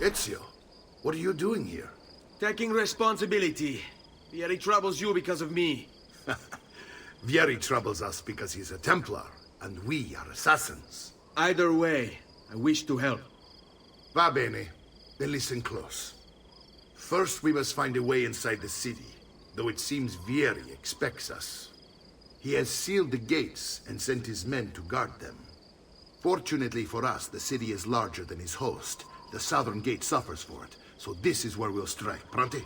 Ezio, what are you doing here? Taking responsibility. Vieri troubles you because of me. Vieri troubles us because he's a Templar, and we are assassins. Either way, I wish to help. Va bene. Then listen close. First, we must find a way inside the city, though it seems Vieri expects us. He has sealed the gates and sent his men to guard them. Fortunately for us, the city is larger than his host. The southern gate suffers for it, so this is where we'll strike. Pronti?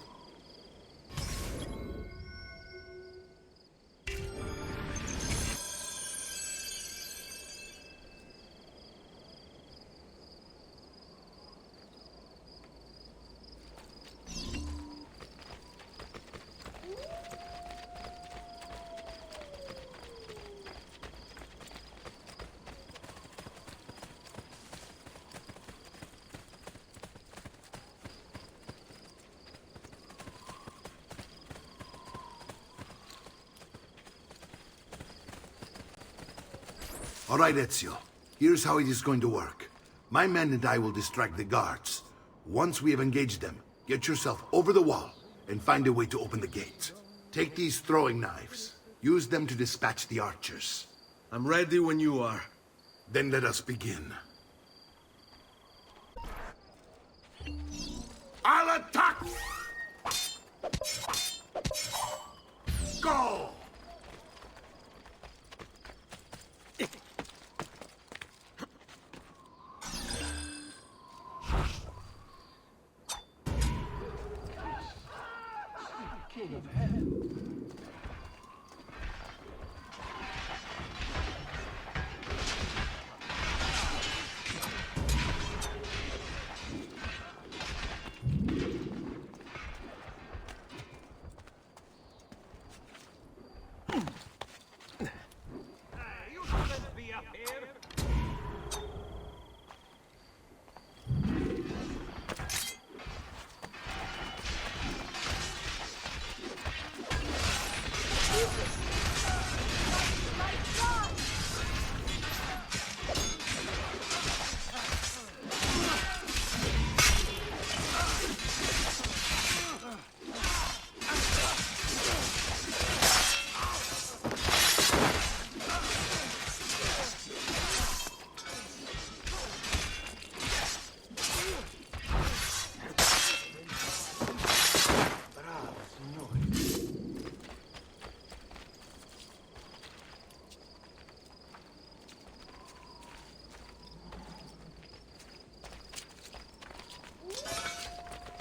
All right, Ezio. Here's how it is going to work. My men and I will distract the guards. Once we have engaged them, get yourself over the wall and find a way to open the gate. Take these throwing knives. Use them to dispatch the archers. I'm ready when you are. Then let us begin. I'll attack! Go!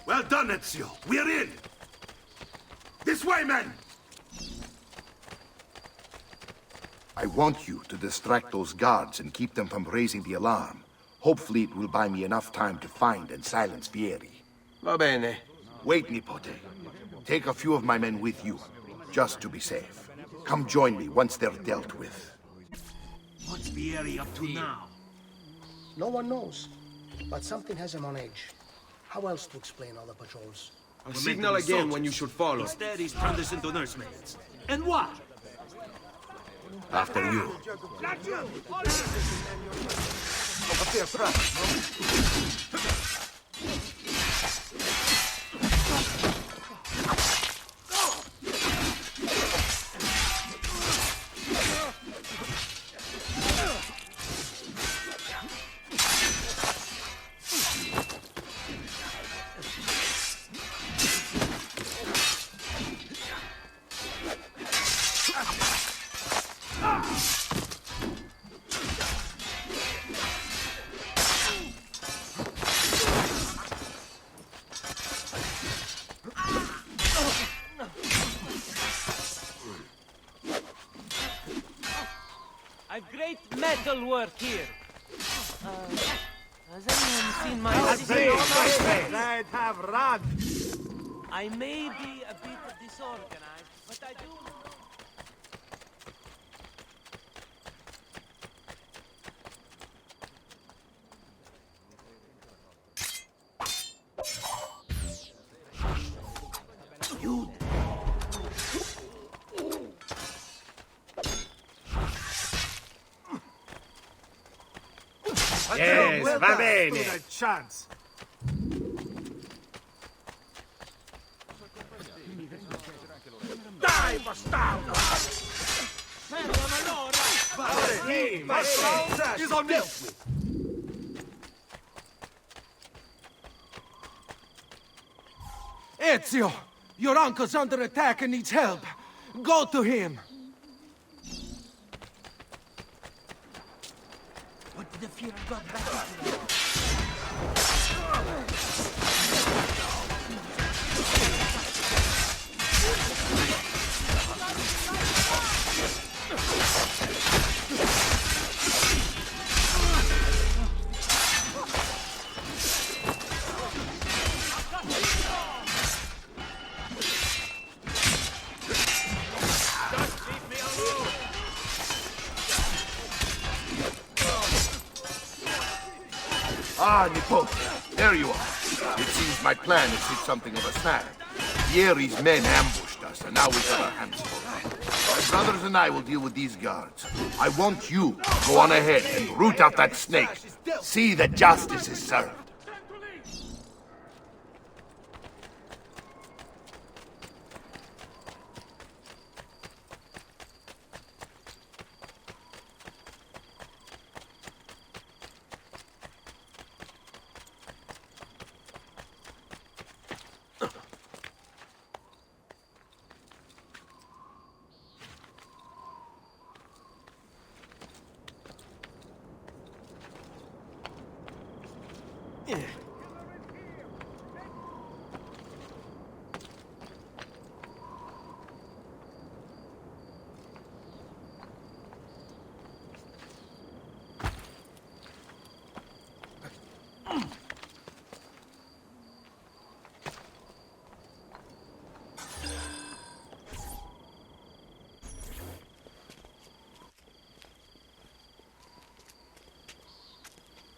Well done, Ezio. We're in! This way, men! I want you to distract those guards and keep them from raising the alarm. Hopefully it will buy me enough time to find and silence Vieri. Va bene. Wait, Nipote. Take a few of my men with you, just to be safe. Come join me once they're dealt with. What's Vieri up to now? No one knows, but something has him on edge. How else to explain all the patrols? I'll signal again when you should follow. Instead, he's turned us into nursemaids. And why? After you. Up there, front. I've great metal work here. Has anyone seen my... I'd have run. I may be a bit disorganized, but I do... Yes, va bene. A chance. bastardo! He's on me! Ezio! Your uncle's under attack and needs help. Go to him! What did the Führer got back into them? Ah, Nipote, there you are. It seems my plan has hit something of a snag. Vieri's men ambushed us, and now we've got our hands full. My brothers and I will deal with these guards. I want you to go on ahead and root out that snake. See that justice is served.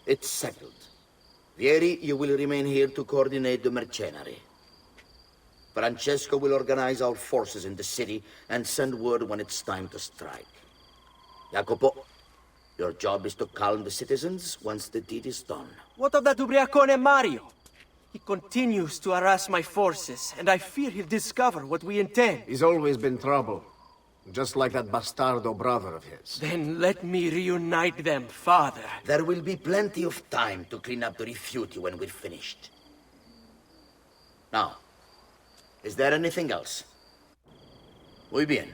It's settled. Vieri, you will remain here to coordinate the mercenary. Francesco will organize our forces in the city and send word when it's time to strike. Jacopo, your job is to calm the citizens once the deed is done. What of that Ubriacone Mario? He continues to harass my forces, and I fear he'll discover what we intend. He's always been trouble. Just like that bastardo brother of his. Then let me reunite them, father. There will be plenty of time to clean up the refuge when we're finished. Now, is there anything else? Muy bien.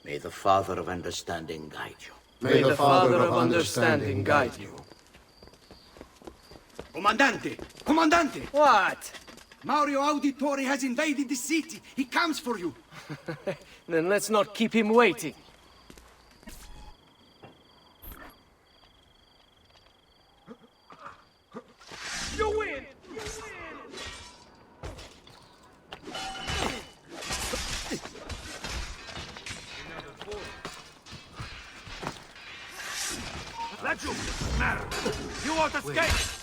May the Father of Understanding guide you. May the Father of Understanding guide you. Comandante! Comandante! What? Mario Auditore has invaded the city. He comes for you. Then let's not keep him waiting. You win! Let you! Merda! You won't escape!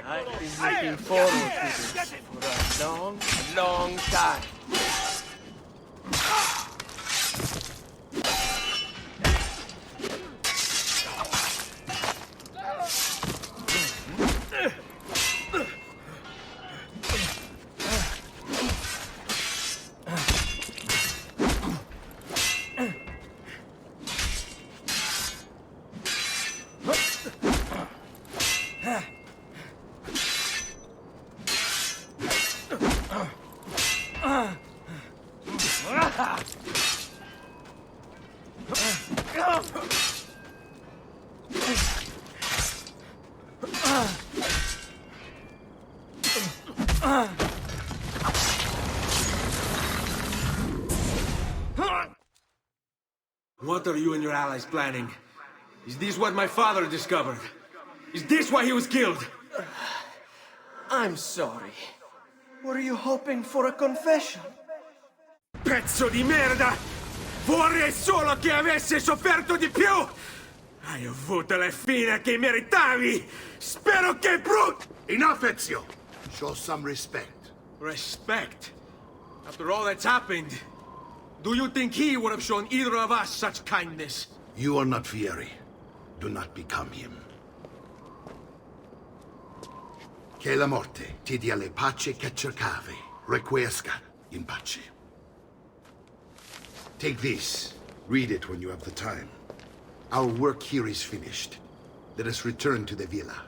I've been looking forward to this for a long, long time. What are you and your allies planning? Is this what my father discovered? Is this why he was killed? I'm sorry. Were you hoping for a confession? Pezzo di merda! Vorrei solo che avessi sofferto di più! Hai avuto la fine che meritavi! Spero che Enough, Ezio! Show some respect. Respect? After all that's happened, do you think he would have shown either of us such kindness? You are not Fieri. Do not become him. Che la morte ti dia le pace che cercavi. Requiescat in pace. Take this. Read it when you have the time. Our work here is finished. Let us return to the villa.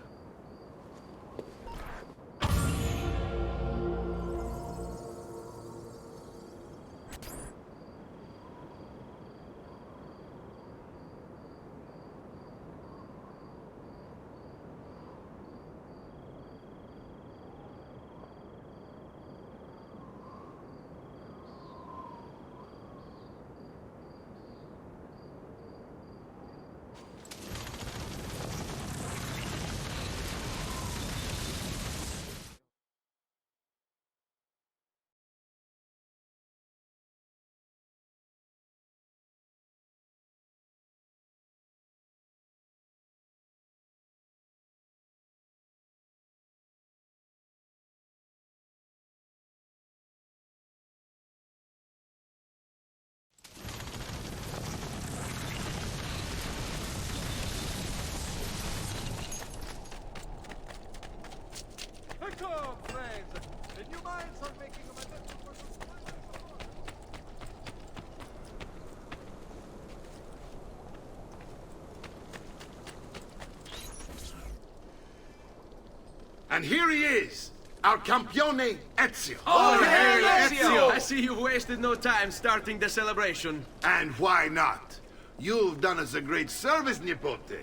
And here he is, our campione Ezio. Oh, hey, Ezio! I see you've wasted no time starting the celebration. And why not? You've done us a great service, Nipote.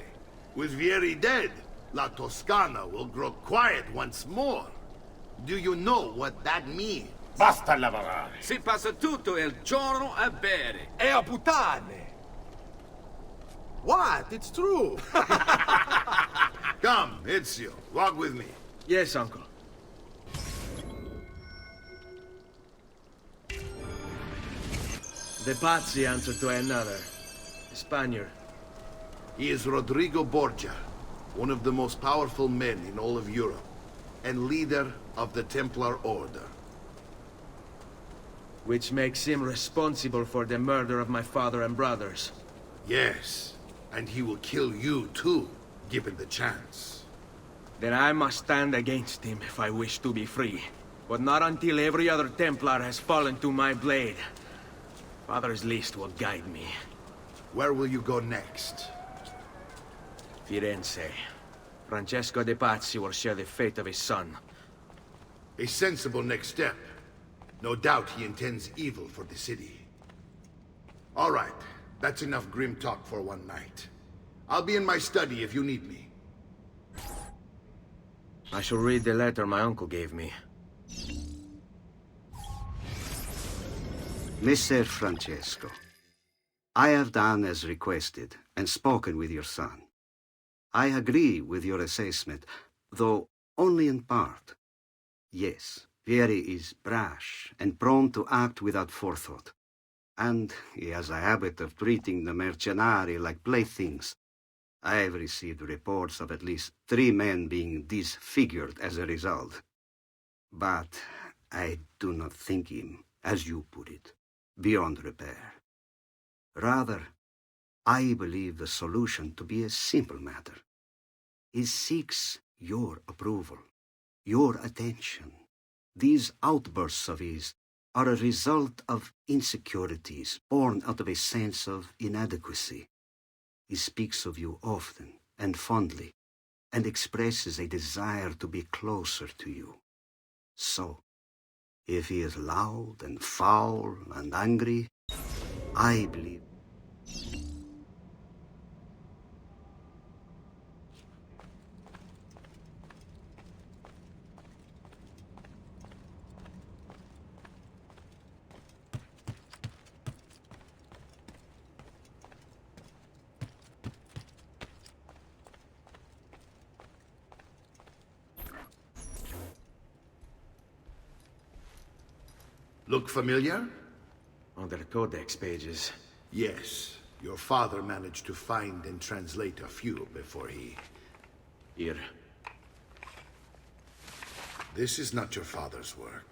With Vieri dead, La Toscana will grow quiet once more. Do you know what that means? Basta lavorare. Si passa tutto il giorno a bere. E a puttane! What? It's true! Come, Ezio, walk with me. Yes, uncle. The Pazzi answer to another. A Spaniard. He is Rodrigo Borgia, one of the most powerful men in all of Europe, and leader of the Templar Order. Which makes him responsible for the murder of my father and brothers. Yes, and he will kill you too, given the chance. Then I must stand against him if I wish to be free. But not until every other Templar has fallen to my blade. Father's list will guide me. Where will you go next? Firenze. Francesco de Pazzi will share the fate of his son. A sensible next step. No doubt he intends evil for the city. All right, that's enough grim talk for one night. I'll be in my study if you need me. I shall read the letter my uncle gave me. Messer Francesco, I have done as requested and spoken with your son. I agree with your assessment, though only in part. Yes, Vieri is brash and prone to act without forethought. And he has a habit of treating the mercenari like playthings. I have received reports of at least 3 men being disfigured as a result. But I do not think him, as you put it, beyond repair. Rather, I believe the solution to be a simple matter. He seeks your approval, your attention. These outbursts of his are a result of insecurities born out of a sense of inadequacy. He speaks of you often and fondly, and expresses a desire to be closer to you. So, if he is loud and foul and angry, I believe... Look familiar? On their codex pages, Yes, your father managed to find and translate a few before he... Here. This is not your father's work.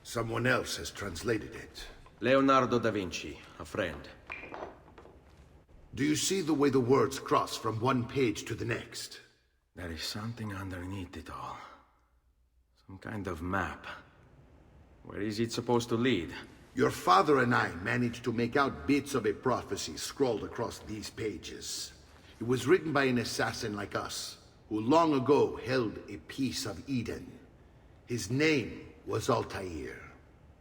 Someone else has translated it. Leonardo da Vinci, a friend. Do you see the way the words cross from one page to the next? There is something underneath it all. Some kind of map. Where is it supposed to lead? Your father and I managed to make out bits of a prophecy scrawled across these pages. It was written by an assassin like us, who long ago held a piece of Eden. His name was Altair.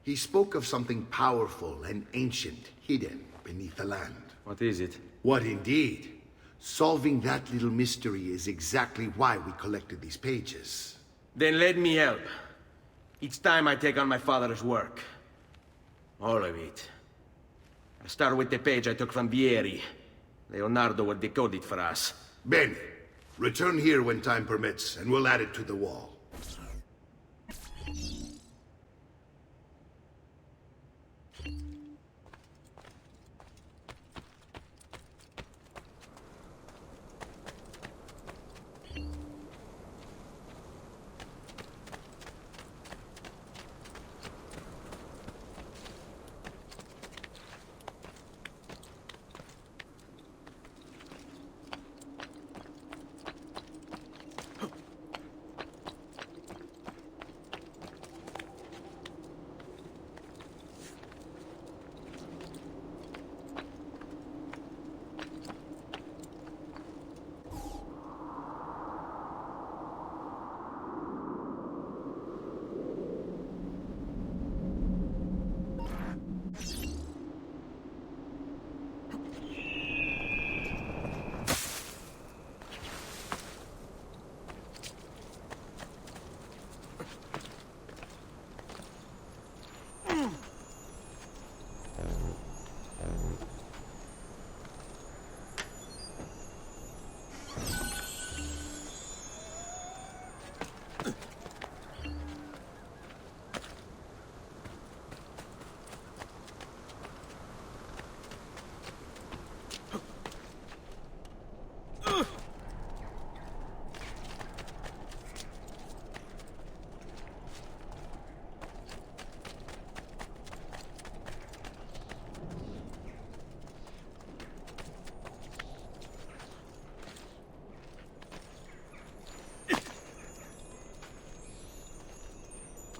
He spoke of something powerful and ancient hidden beneath the land. What is it? What indeed? Solving that little mystery is exactly why we collected these pages. Then let me help. Each time I take on my father's work. All of it. I'll start with the page I took from Vieri. Leonardo will decode it for us. Bene. Return here when time permits, and we'll add it to the wall.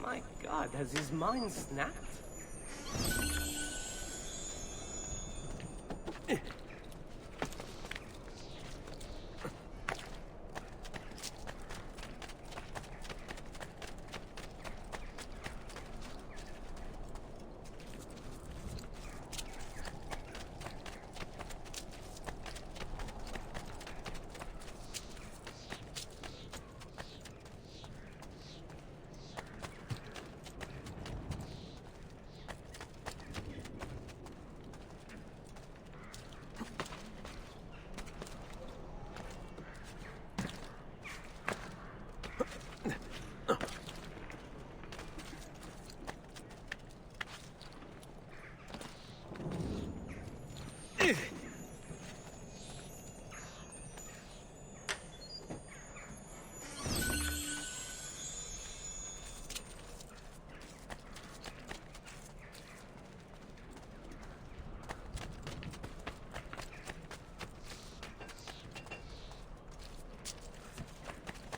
My God, has his mind snapped?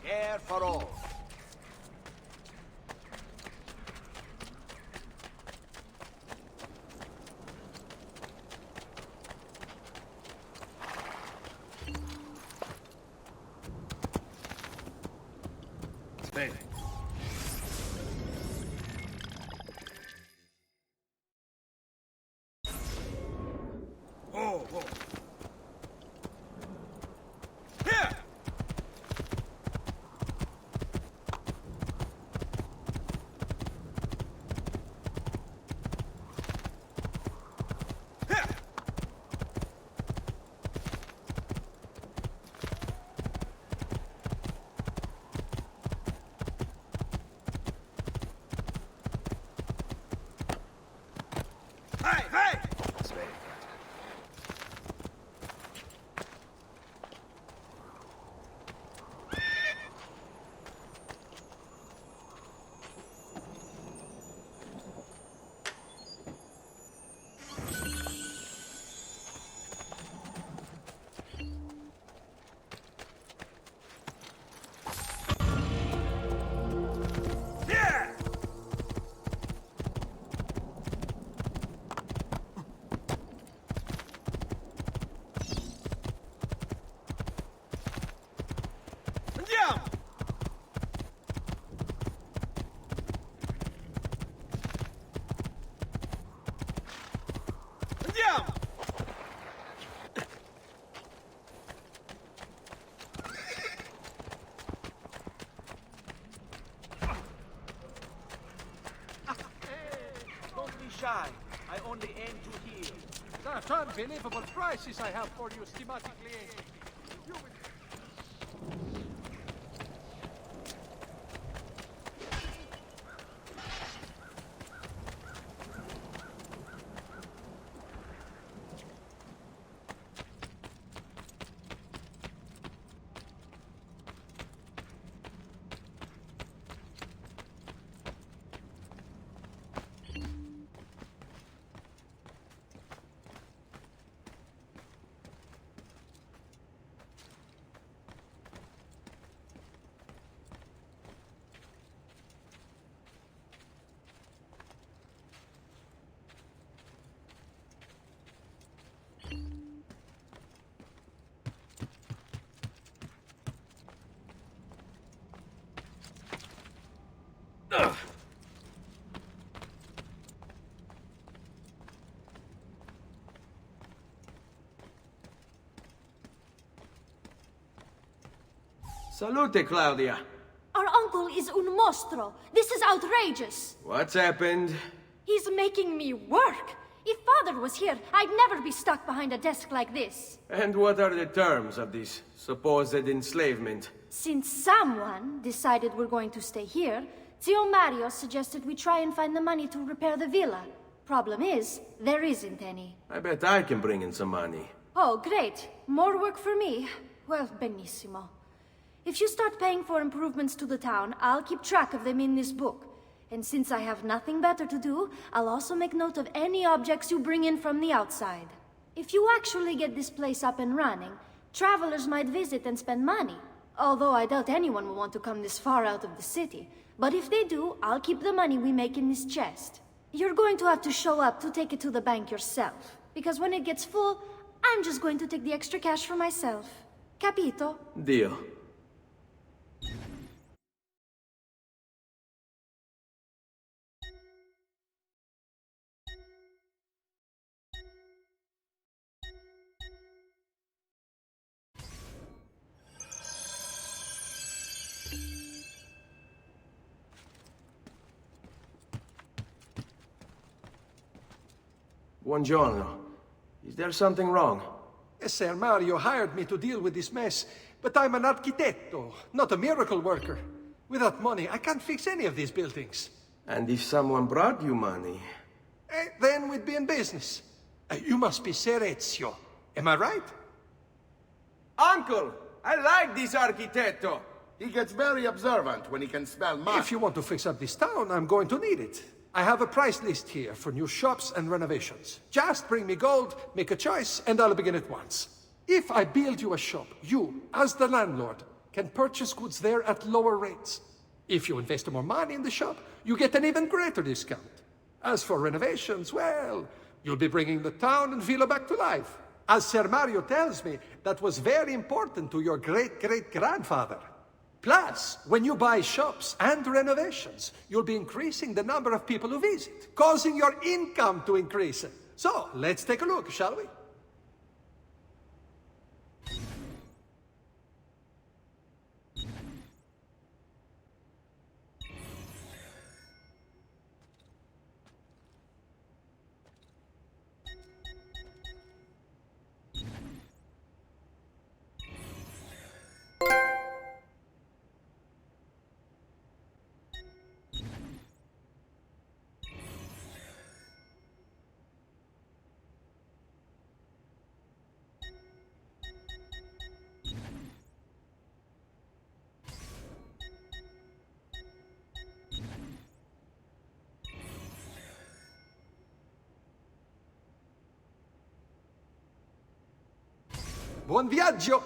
Air for all. Hey. Oh, oh. shy. I only aim to heal. That's unbelievable prices I have for you, schematically aiming. You will... Salute, Claudia. Our uncle is un mostro. This is outrageous. What's happened? He's making me work. If father was here, I'd never be stuck behind a desk like this. And what are the terms of this supposed enslavement? Since someone decided we're going to stay here, Zio Mario suggested we try and find the money to repair the villa. Problem is, there isn't any. I bet I can bring in some money. Oh, great. More work for me. Well, benissimo. If you start paying for improvements to the town, I'll keep track of them in this book. And since I have nothing better to do, I'll also make note of any objects you bring in from the outside. If you actually get this place up and running, travelers might visit and spend money. Although I doubt anyone will want to come this far out of the city. But if they do, I'll keep the money we make in this chest. You're going to have to show up to take it to the bank yourself. Because when it gets full, I'm just going to take the extra cash for myself. Capito? Deal. Buongiorno. Is there something wrong? Yes, Sir Mario hired me to deal with this mess, but I'm an architetto, not a miracle worker. Without money, I can't fix any of these buildings. And if someone brought you money? Then we'd be in business. You must be Ser Ezio. Am I right? Uncle! I like this architetto! He gets very observant when he can smell money. If you want to fix up this town, I'm going to need it. I have a price list here for new shops and renovations. Just bring me gold, make a choice, and I'll begin at once. If I build you a shop, you, as the landlord, can purchase goods there at lower rates. If you invest more money in the shop, you get an even greater discount. As for renovations, well, you'll be bringing the town and villa back to life. As Ser Mario tells me, that was very important to your great-great-grandfather. Plus, when you buy shops and renovations, you'll be increasing the number of people who visit, causing your income to increase. So, let's take a look, shall we? Buon viaggio!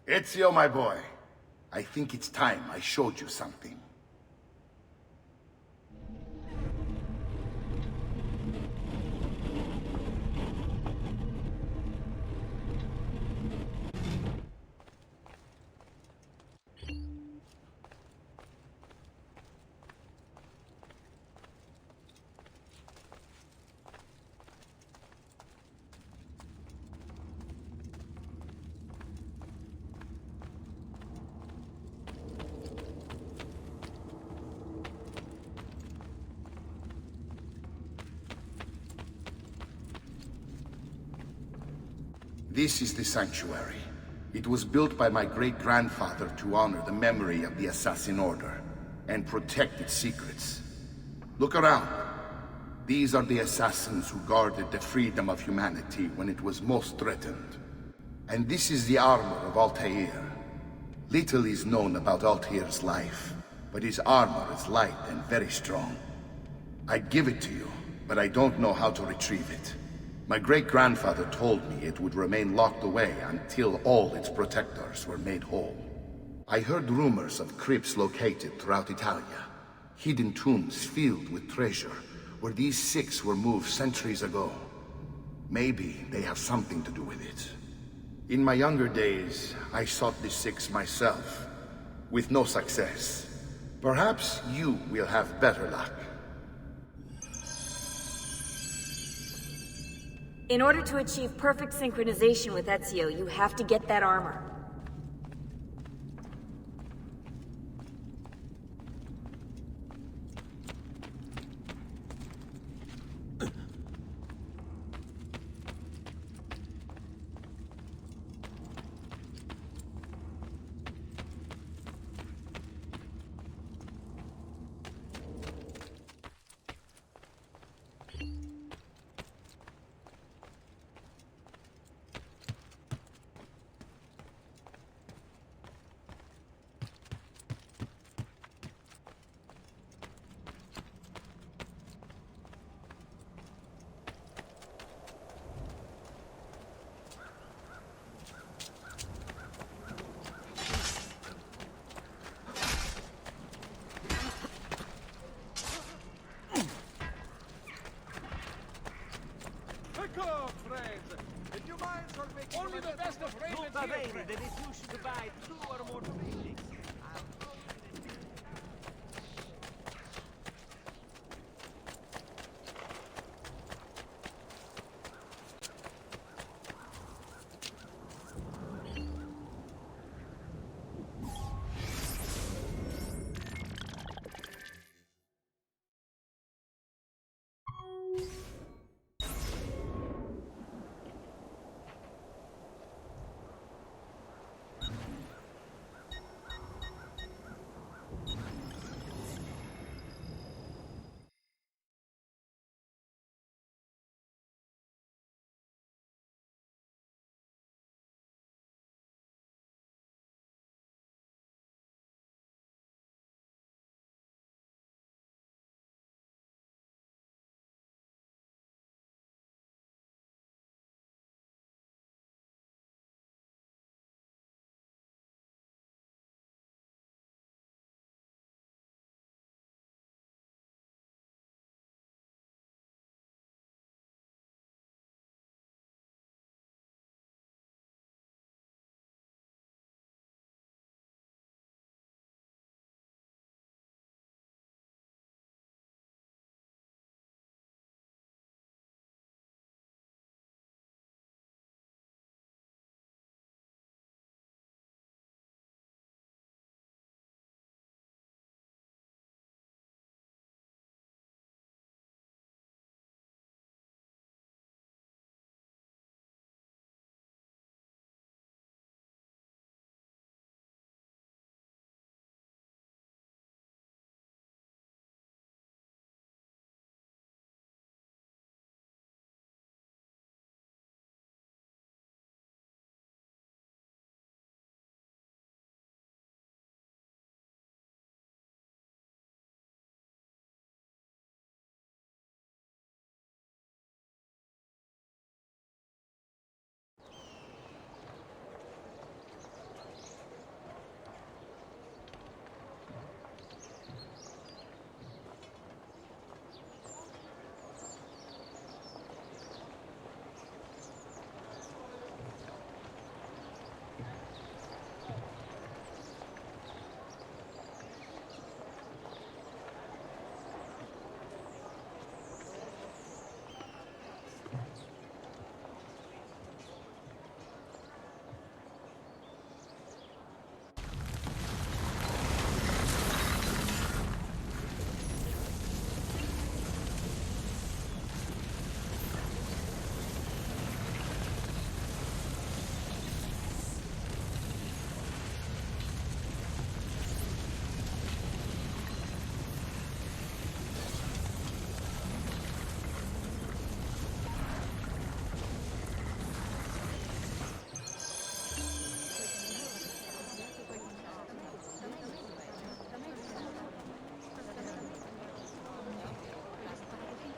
Ezio, my boy. I think it's time I showed you something. This is the sanctuary. It was built by my great-grandfather to honor the memory of the Assassin Order and protect its secrets. Look around. These are the assassins who guarded the freedom of humanity when it was most threatened. And this is the armor of Altair. Little is known about Altair's life, but his armor is light and very strong. I'd give it to you, but I don't know how to retrieve it. My great-grandfather told me it would remain locked away until all its protectors were made whole. I heard rumors of crypts located throughout Italia, hidden tombs filled with treasure, where these six were moved centuries ago. Maybe they have something to do with it. In my younger days, I sought the six myself, with no success. Perhaps you will have better luck. In order to achieve perfect synchronization with Ezio, you have to get that armor. Only the best of raven deve riuscire to buy 2 or more